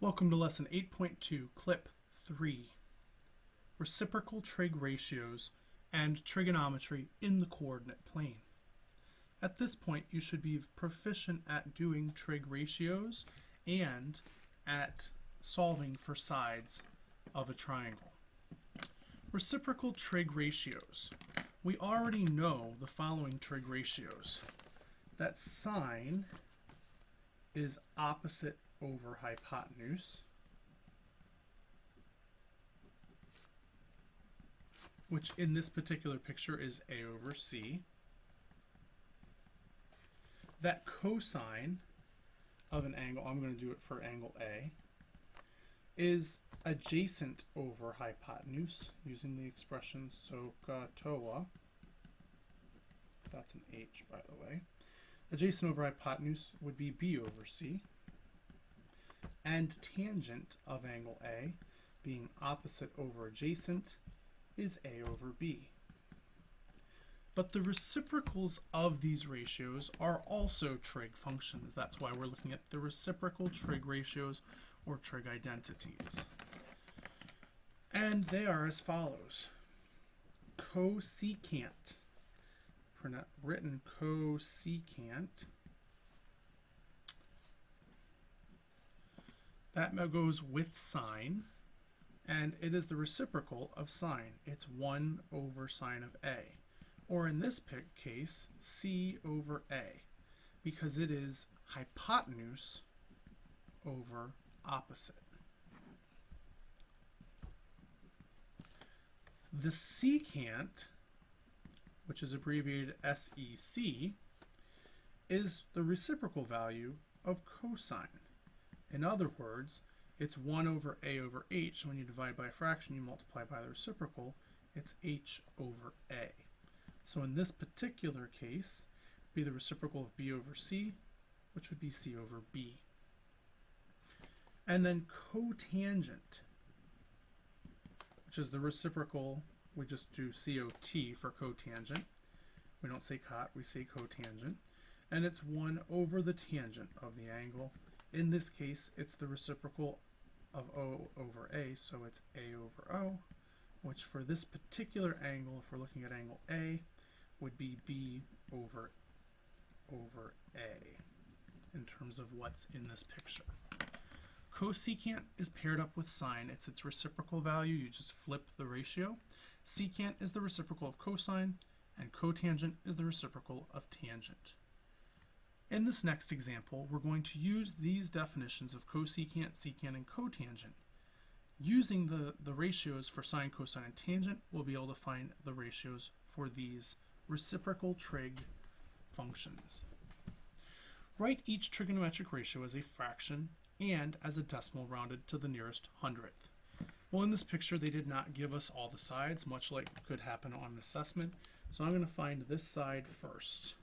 Welcome to lesson 8.2, clip 3, reciprocal trig ratios and trigonometry in the coordinate plane. At this point, you should be proficient at doing trig ratios and at solving for sides of a triangle. Reciprocal trig ratios. We already know the following trig ratios. That sine is opposite over hypotenuse, which in this particular picture is A over C. That cosine of an angle, I'm going to do it for angle A, is adjacent over hypotenuse using the expression SOHCAHTOA. That's an H, by the way. Adjacent over hypotenuse would be B over C. And tangent of angle A, being opposite over adjacent, is A over B. But the reciprocals of these ratios are also trig functions. That's why we're looking at the reciprocal trig ratios or trig identities. And they are as follows. Cosecant, written cosecant, that goes with sine, and it is the reciprocal of sine. It's 1 over sine of A. Or in this case, C over A, because it is hypotenuse over opposite. The secant, which is abbreviated SEC, is the reciprocal value of cosine. In other words, it's 1 over A over H. So when you divide by a fraction, you multiply by the reciprocal. It's H over A. So in this particular case, it would be the reciprocal of B over C, which would be C over B. And then cotangent, which is the reciprocal. We just do COT for cotangent. We don't say cot, we say cotangent. And it's 1 over the tangent of the angle. In this case, it's the reciprocal of O over A, so it's A over O, which for this particular angle, if we're looking at angle A, would be B over A in terms of what's in this picture. Cosecant is paired up with sine. It's its reciprocal value. You just flip the ratio. Secant is the reciprocal of cosine, and cotangent is the reciprocal of tangent. In this next example, we're going to use these definitions of cosecant, secant, and cotangent. Using the ratios for sine, cosine, and tangent, we'll be able to find the ratios for these reciprocal trig functions. Write each trigonometric ratio as a fraction and as a decimal rounded to the nearest hundredth. Well, in this picture, they did not give us all the sides, much like could happen on an assessment. So I'm going to find this side first.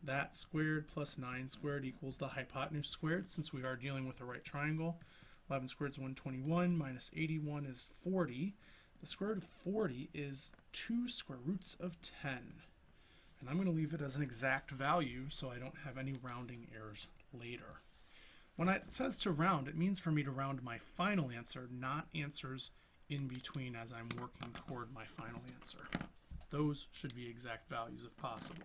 That squared plus 9 squared equals the hypotenuse squared, since we are dealing with a right triangle. 11 squared is 121, minus 81 is 40. The square root of 40 is 2 square roots of 10. And I'm going to leave it as an exact value so I don't have any rounding errors later. When it says to round, it means for me to round my final answer, not answers in between as I'm working toward my final answer. Those should be exact values if possible.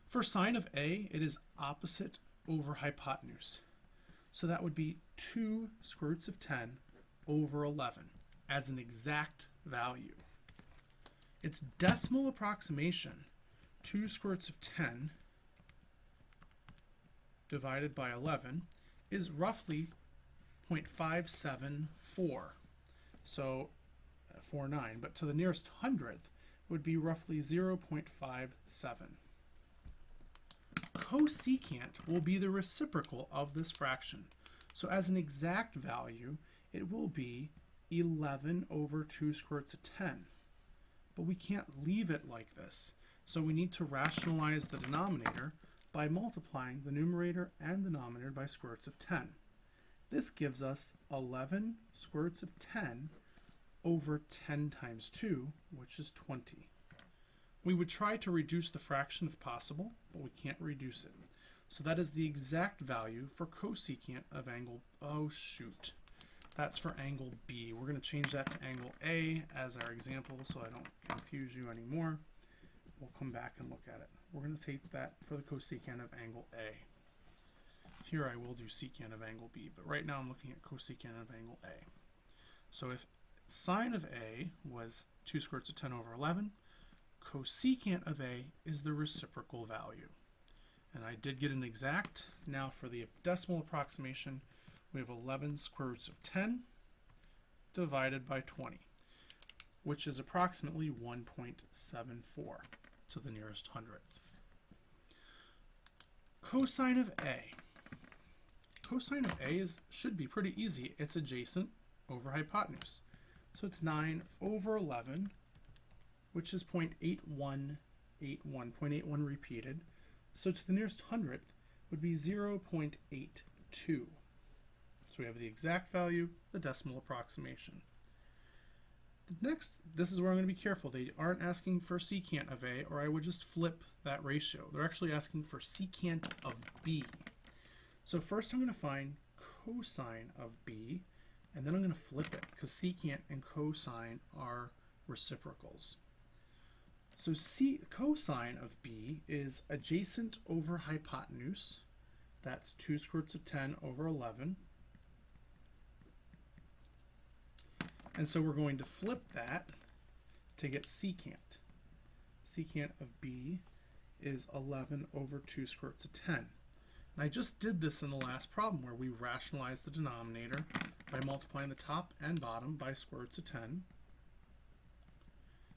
For sine of A, it is opposite over hypotenuse. So that would be 2 square roots of 10 over 11 as an exact value. Its decimal approximation, 2 square roots of 10 divided by 11, is roughly 0.574. So 49, but to the nearest hundredth would be roughly 0.57. Cosecant will be the reciprocal of this fraction. So as an exact value, it will be 11 over 2 square roots of 10. But we can't leave it like this. So we need to rationalize the denominator by multiplying the numerator and denominator by square roots of 10. This gives us 11 square roots of 10 over 10 times 2, which is 20. We would try to reduce the fraction if possible, but we can't reduce it. So that is the exact value for cosecant of angle, oh shoot, That's for angle B. We're going to change that to angle A as our example so I don't confuse you anymore. We'll come back and look at it. We're going to take that for the cosecant of angle A. Here I will do secant of angle B, but right now I'm looking at cosecant of angle A. So if sine of A was 2 square roots of 10 over 11, cosecant of A is the reciprocal value. And I did get an exact. Now for the decimal approximation, we have 11 square roots of 10 divided by 20, which is approximately 1.74 to the nearest hundredth. Cosine of A. Cosine of A should be pretty easy. It's adjacent over hypotenuse. So it's 9 over 11, which is 0.8181, 0.81 repeated. So to the nearest hundredth would be 0.82. So we have the exact value, the decimal approximation. Next, this is where I'm going to be careful. They aren't asking for secant of A, or I would just flip that ratio. They're actually asking for secant of B. So first I'm going to find cosine of B, and then I'm going to flip it, because secant and cosine are reciprocals. So cosine of B is adjacent over hypotenuse. That's 2 square roots of 10 over 11. And so we're going to flip that to get secant. Secant of B is 11 over 2 square roots of 10. And I just did this in the last problem where we rationalized the denominator by multiplying the top and bottom by square roots of 10.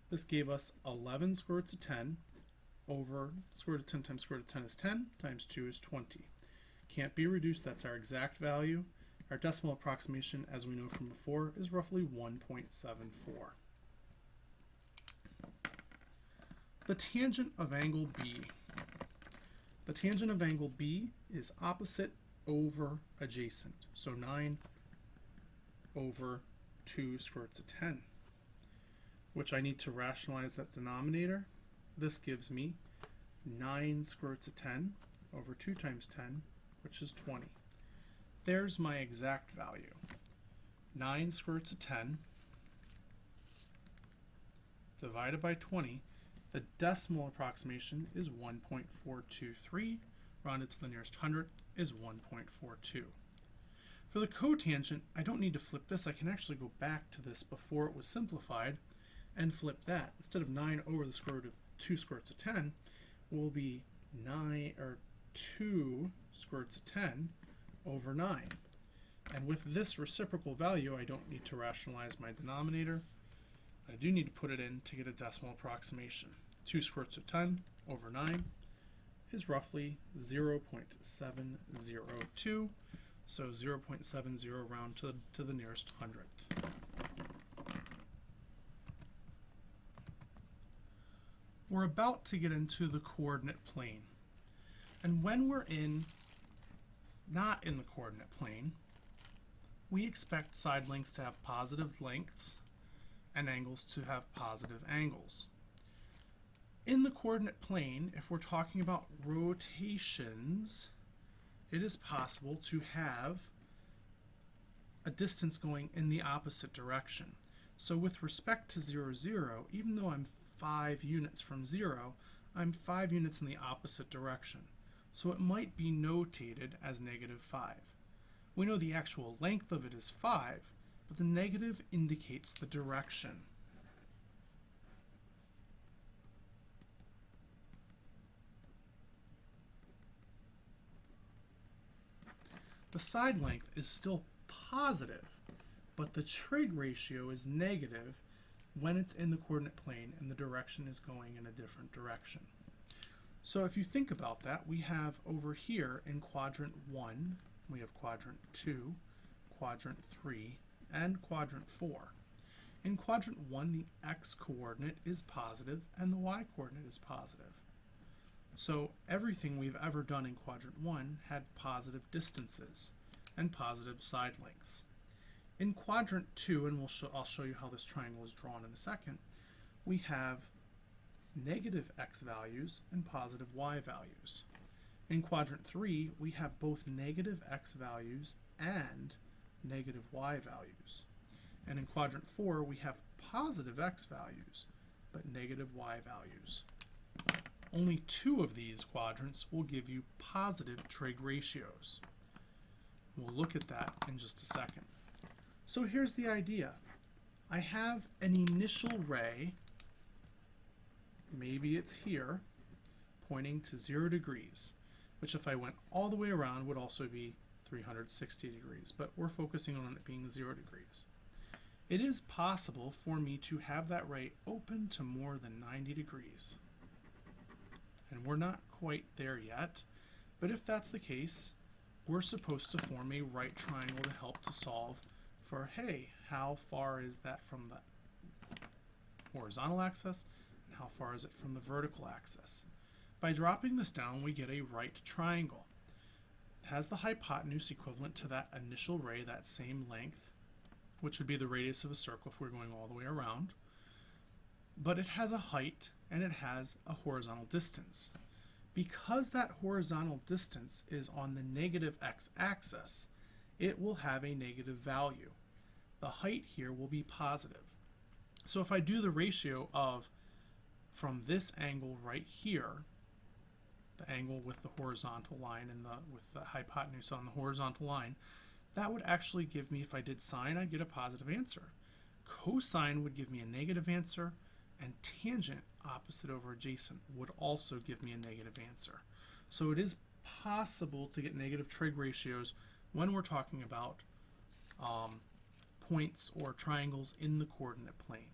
This gave us 11 square roots of 10 over square root of 10 times square root of 10 is 10, times 2 is 20. Can't be reduced, that's our exact value. Our decimal approximation, as we know from before, is roughly 1.74. The tangent of angle B. The tangent of angle B is opposite over adjacent. So 9 over 2 square roots of 10, which I need to rationalize that denominator. This gives me 9 square roots of 10 over 2 times 10, which is 20. There's my exact value. 9 square roots of 10 divided by 20. The decimal approximation is 1.423. Rounded to the nearest hundredth is 1.42. For the cotangent, I don't need to flip this. I can actually go back to this before it was simplified and flip that. Instead of 9 over the square root of 2 square roots of 10, will be 2 square roots of 10 over 9. And with this reciprocal value, I don't need to rationalize my denominator. I do need to put it in to get a decimal approximation. 2 square roots of 10 over 9 is roughly 0.702. So 0.70 round to the nearest hundredth. We're about to get into the coordinate plane. And when we're not in the coordinate plane, we expect side lengths to have positive lengths and angles to have positive angles. In the coordinate plane, if we're talking about rotations, it is possible to have a distance going in the opposite direction. So with respect to 0, 0, even though I'm 5 units from 0, I'm 5 units in the opposite direction. So it might be notated as -5. We know the actual length of it is 5, but the negative indicates the direction. The side length is still positive, but the trig ratio is negative when it's in the coordinate plane and the direction is going in a different direction. So if you think about that, we have over here in quadrant 1, we have quadrant 2, quadrant 3, and quadrant 4. In quadrant 1, the x-coordinate is positive and the y-coordinate is positive. So everything we've ever done in quadrant 1 had positive distances and positive side lengths. In quadrant 2, and I'll show you how this triangle is drawn in a second, we have negative x values and positive y values. In quadrant 3, we have both negative x values and negative y values. And in quadrant 4, we have positive x values, but negative y values. Only 2 of these quadrants will give you positive trig ratios. We'll look at that in just a second. So here's the idea. I have an initial ray, maybe it's here, pointing to 0 degrees, which if I went all the way around would also be 360 degrees, but we're focusing on it being 0 degrees. It is possible for me to have that ray open to more than 90 degrees. And we're not quite there yet, but if that's the case, we're supposed to form a right triangle to help to solve for, hey, how far is that from the horizontal axis, and how far is it from the vertical axis? By dropping this down, we get a right triangle. It has the hypotenuse equivalent to that initial ray, that same length, which would be the radius of a circle if we're going all the way around. But it has a height and it has a horizontal distance. Because that horizontal distance is on the negative x-axis, it will have a negative value. The height here will be positive. So if I do the ratio of from this angle right here, the angle with the horizontal line and with the hypotenuse on the horizontal line, that would actually give me, if I did sine, I'd get a positive answer. Cosine would give me a negative answer, and tangent, opposite over adjacent, would also give me a negative answer. So it is possible to get negative trig ratios when we're talking about points or triangles in the coordinate plane.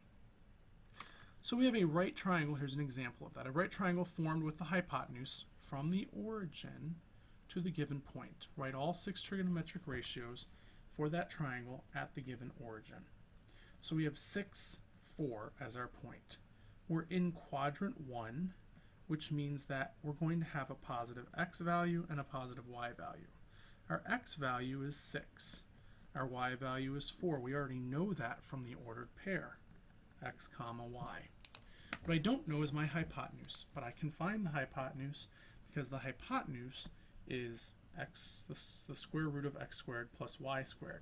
So we have a right triangle. Here's an example of that. A right triangle formed with the hypotenuse from the origin to the given point. Write all 6 trigonometric ratios for that triangle at the given origin. So we have 6, 4 as our point. We're in quadrant 1, which means that we're going to have a positive x value and a positive y value. Our x value is 6. Our y value is 4. We already know that from the ordered pair, x comma y. What I don't know is my hypotenuse, but I can find the hypotenuse because the hypotenuse is x, the square root of x squared plus y squared.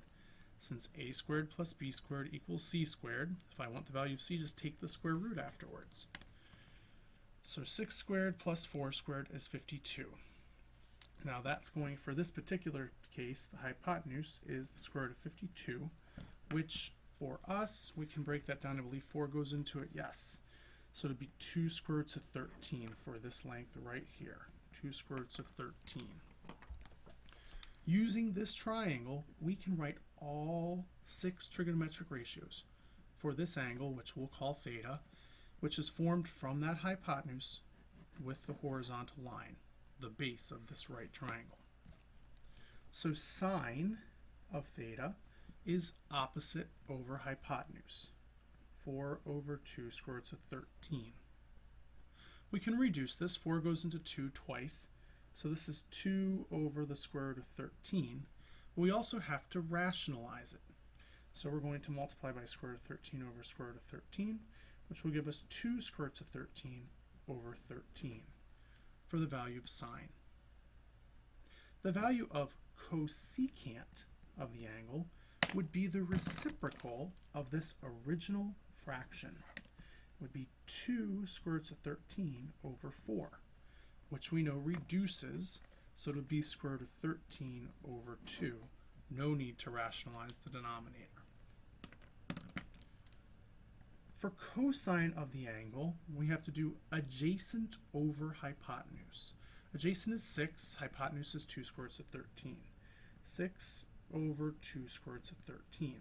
Since a squared plus b squared equals c squared, if I want the value of c, just take the square root afterwards. So 6 squared plus 4 squared is 52. Now that's going, for this particular case, the hypotenuse is the square root of 52, which for us, we can break that down. I believe 4 goes into it, yes. So it'd be 2 square roots of 13 for this length right here. 2 square roots of 13. Using this triangle, we can write all 6 trigonometric ratios for this angle, which we'll call theta, which is formed from that hypotenuse with the horizontal line, the base of this right triangle. So sine of theta is opposite over hypotenuse, 4 over 2 square roots of 13. We can reduce this. 4 goes into 2 twice, so this is 2 over the square root of 13. We also have to rationalize it. So we're going to multiply by square root of 13 over square root of 13, which will give us 2 square roots of 13 over 13 for the value of sine. The value of cosecant of the angle would be the reciprocal of this original fraction. It would be 2 square roots of 13 over 4, which we know reduces, so it would be square root of 13 over 2. No need to rationalize the denominator. For cosine of the angle, we have to do adjacent over hypotenuse. Adjacent is 6, hypotenuse is 2 square roots of 13. 6 over 2 square roots of 13.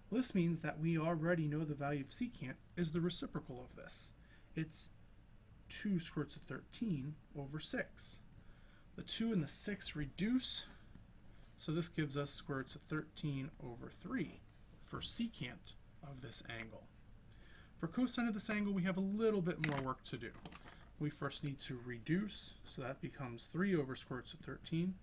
Well, this means that we already know the value of secant is the reciprocal of this. It's 2 square roots of 13 over 6. The 2 and the 6 reduce, so this gives us square roots of 13 over 3 for secant of this angle. For cosine of this angle, we have a little bit more work to do. We first need to reduce, so that becomes 3 over square roots of 13,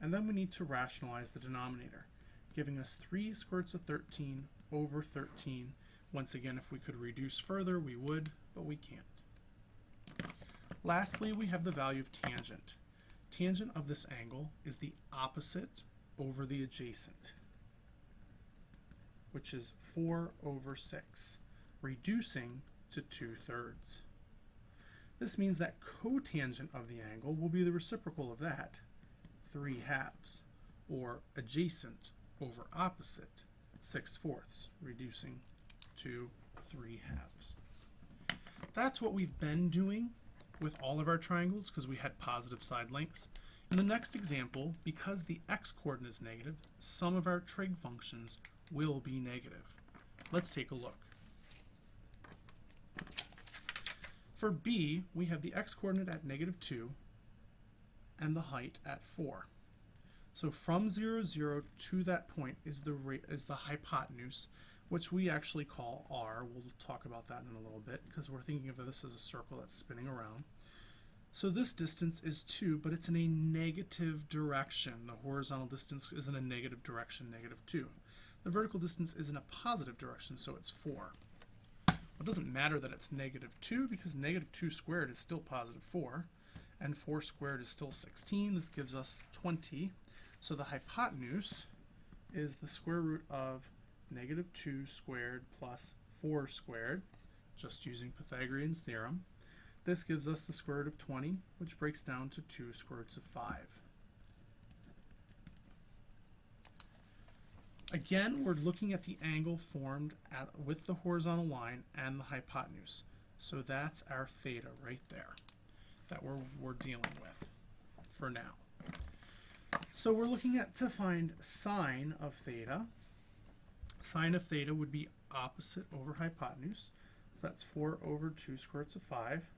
and then we need to rationalize the denominator, giving us 3 square roots of 13 over 13. Once again, if we could reduce further, we would, but we can't. Lastly, we have the value of tangent. Tangent of this angle is the opposite over the adjacent. which is 4 over 6, reducing to 2/3. This means that cotangent of the angle will be the reciprocal of that, 3/2, or adjacent over opposite, 6/4, reducing to 3/2. That's what we've been doing with all of our triangles because we had positive side lengths. In the next example, because the x-coordinate is negative, some of our trig functions will be negative. Let's take a look. For B, we have the x-coordinate at -2 and the height at 4. So from 0, 0 to that point is the hypotenuse, which we actually call r. We'll talk about that in a little bit because we're thinking of this as a circle that's spinning around. So this distance is 2, but it's in a negative direction. The horizontal distance is in a negative direction, -2. The vertical distance is in a positive direction, so it's 4. It doesn't matter that it's -2 because -2 squared is still +4, and 4 squared is still 16. This gives us 20. So the hypotenuse is the square root of -2 squared plus 4 squared, just using Pythagorean's theorem. This gives us the square root of 20, which breaks down to 2 square roots of 5. Again, we're looking at the angle formed with the horizontal line and the hypotenuse. So that's our theta right there that we're dealing with for now. So we're looking at to find sine of theta. Sine of theta would be opposite over hypotenuse. So that's 4 over 2 square roots of 5,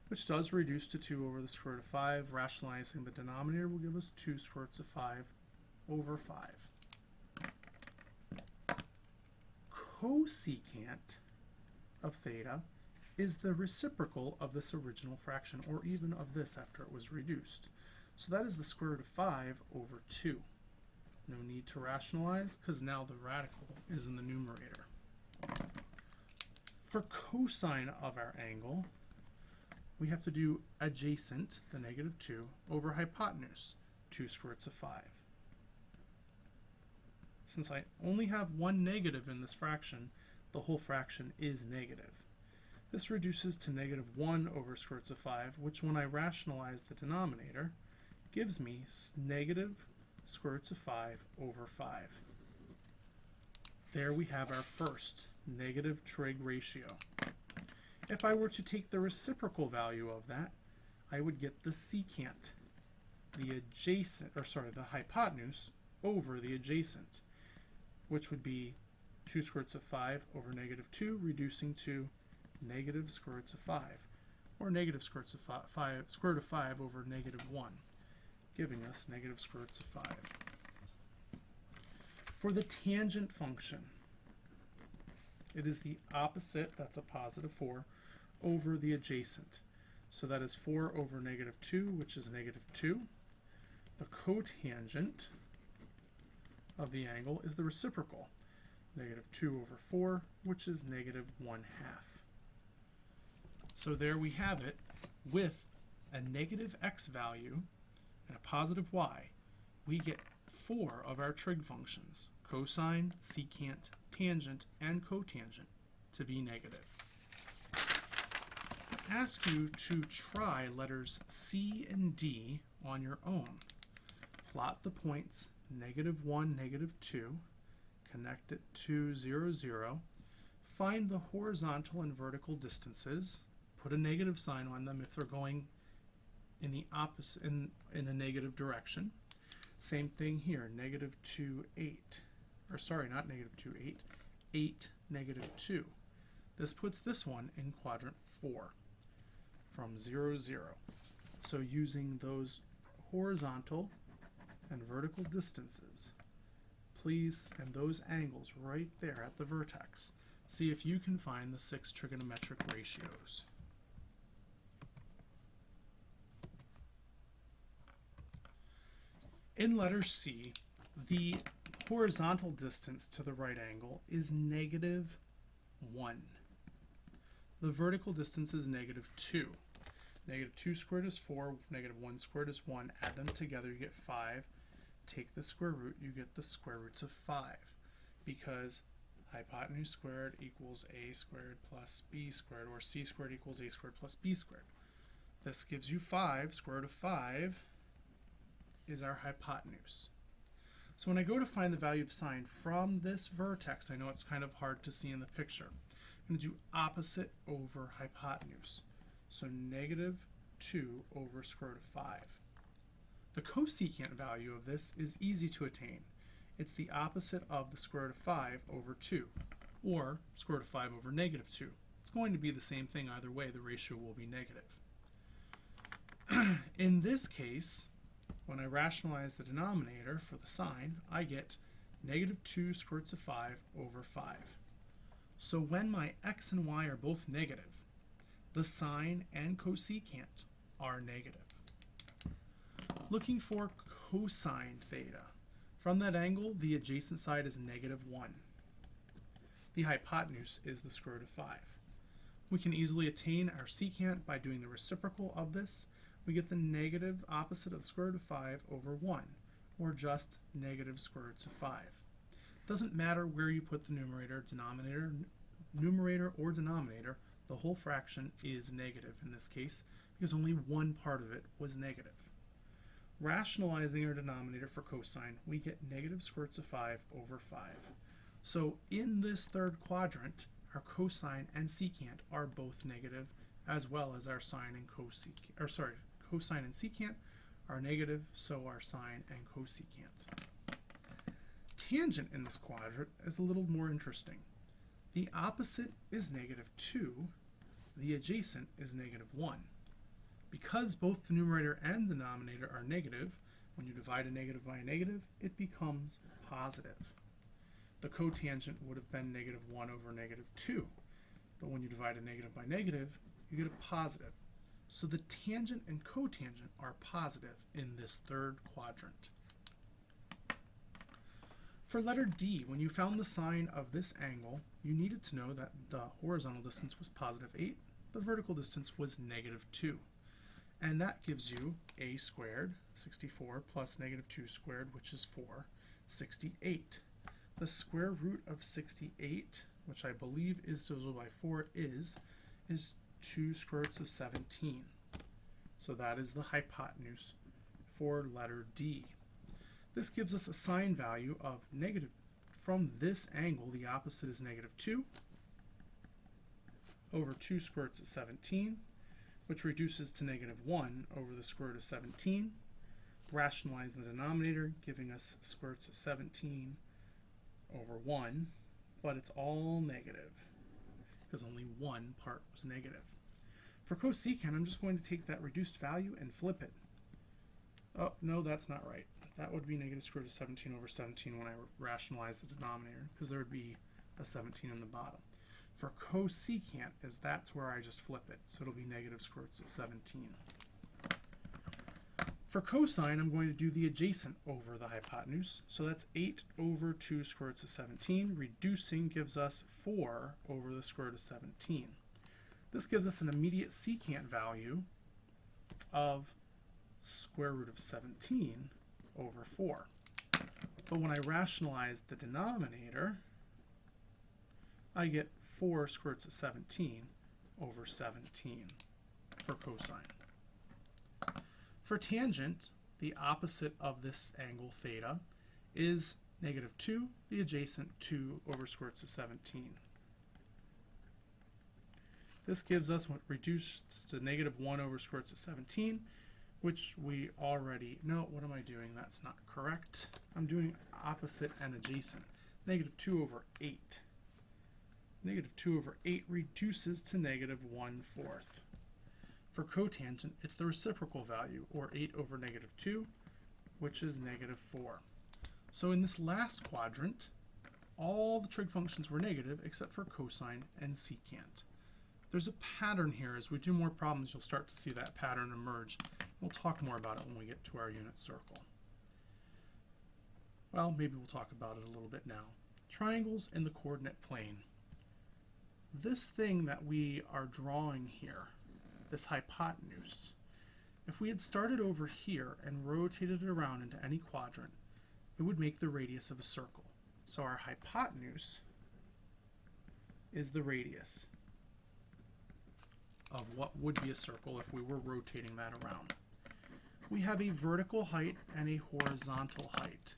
which does reduce to 2 over the square root of 5. Rationalizing the denominator will give us 2 square roots of 5 over 5. Cosecant of theta is the reciprocal of this original fraction, or even of this after it was reduced. So that is the square root of 5 over 2. No need to rationalize because now the radical is in the numerator. For cosine of our angle, we have to do adjacent, the -2, over hypotenuse, 2 square roots of 5. Since I only have one negative in this fraction, the whole fraction is negative. This reduces to -1 over square roots of 5, which when I rationalize the denominator, gives me negative square roots of 5 over 5. There we have our first negative trig ratio. If I were to take the reciprocal value of that, I would get the secant, the hypotenuse over the adjacent, which would be 2 square roots of 5 over -2, reducing to negative square roots of 5, or negative square roots of 5, square root of 5 over -1, giving us negative square roots of 5. For the tangent function, it is the opposite, that's a +4, over the adjacent. So that is 4 over -2, which is -2. The cotangent of the angle is the reciprocal, -2 over 4, which is -1/2. So there we have it. With a negative x value and a positive y, we get 4 of our trig functions, cosine, secant, tangent, and cotangent, to be negative. I ask you to try letters C and D on your own. Plot the points -1, -2, connect it to 0, 0, find the horizontal and vertical distances, put a negative sign on them if they're going in the opposite, in a negative direction. Same thing here, -2, 8, or sorry, not -2, 8, 8, -2. This puts this one in quadrant 4 from 0, 0. So using those horizontal and vertical distances, please, and those angles right there at the vertex, see if you can find the 6 trigonometric ratios. In letter C, the horizontal distance to the right angle is -1. The vertical distance is -2. -2 squared is 4, -1 squared is 1. Add them together, you get 5. Take the square root, you get the square roots of 5. Because hypotenuse squared equals a squared plus b squared, or c squared equals a squared plus b squared. This gives you 5. Square root of 5 is our hypotenuse. So when I go to find the value of sine from this vertex, I know it's kind of hard to see in the picture. I'm going to do opposite over hypotenuse. So negative 2 over square root of 5. The cosecant value of this is easy to attain. It's the opposite of the square root of 5 over 2, or square root of 5 over negative 2. It's going to be the same thing either way. The ratio will be negative. In this case, when I rationalize the denominator for the sine, I get negative 2 square roots of 5 over 5. So when my x and y are both negative, the sine and cosecant are negative. Looking for cosine theta. From that angle, the adjacent side is negative 1. The hypotenuse is the square root of 5. We can easily attain our secant by doing the reciprocal of this. We get the negative opposite of the square root of 5 over 1, or just negative square roots of 5. Doesn't matter where you put the numerator or denominator, the whole fraction is negative in this case, because only one part of it was negative. Rationalizing our denominator for cosine, we get negative square roots of 5 over 5. So in this third quadrant, our cosine and secant are both negative, as well as our sine and cosine and secant are negative, so are sine and cosecant. Tangent in this quadrant is a little more interesting. The opposite is negative 2, the adjacent is negative 1. Because both the numerator and denominator are negative, when you divide a negative by a negative, it becomes positive. The cotangent would have been negative 1 over negative 2. But when you divide a negative by negative, you get a positive. So the tangent and cotangent are positive in this third quadrant. For letter D, when you found the sine of this angle, you needed to know that the horizontal distance was positive 8, the vertical distance was negative 2. And that gives you a squared, 64, plus negative 2 squared, which is 4, 68. The square root of 68, which I believe is divisible by 4, is 2 square roots of 17. So that is the hypotenuse for letter D. This gives us a sine value of negative. From this angle, the opposite is negative 2 over 2 square roots of 17, which reduces to negative 1 over the square root of 17. Rationalize the denominator, giving us square roots of 17 over 1, but it's all negative because only one part was negative. For cosecant, I'm just going to take that reduced value and flip it. Oh, no, that's not right. That would be negative square root of 17 over 17 when I rationalize the denominator, because there would be a 17 in the bottom. For cosecant, that's where I just flip it, so it'll be negative square roots of 17. For cosine, I'm going to do the adjacent over the hypotenuse, so that's 8 over 2 square roots of 17. Reducing gives us 4 over the square root of 17. This gives us an immediate secant value of square root of 17 over 4. But when I rationalize the denominator, I get 4 square roots of 17 over 17 for cosine. For tangent, the opposite of this angle, theta, is negative 2, the adjacent 2 over square roots of 17. This gives us what reduced to negative 1 over square roots of 17, which we already know. What am I doing? That's not correct. I'm doing opposite and adjacent. Negative 2 over 8. Negative 2 over 8 reduces to negative 1/4. For cotangent, it's the reciprocal value, or 8 over negative 2, which is negative 4. So in this last quadrant, all the trig functions were negative except for cosine and secant. There's a pattern here. As we do more problems, you'll start to see that pattern emerge. We'll talk more about it when we get to our unit circle. Well, maybe we'll talk about it a little bit now. Triangles in the coordinate plane. This thing that we are drawing here, this hypotenuse, if we had started over here and rotated it around into any quadrant, it would make the radius of a circle. So our hypotenuse is the radius of what would be a circle if we were rotating that around. We have a vertical height and a horizontal height.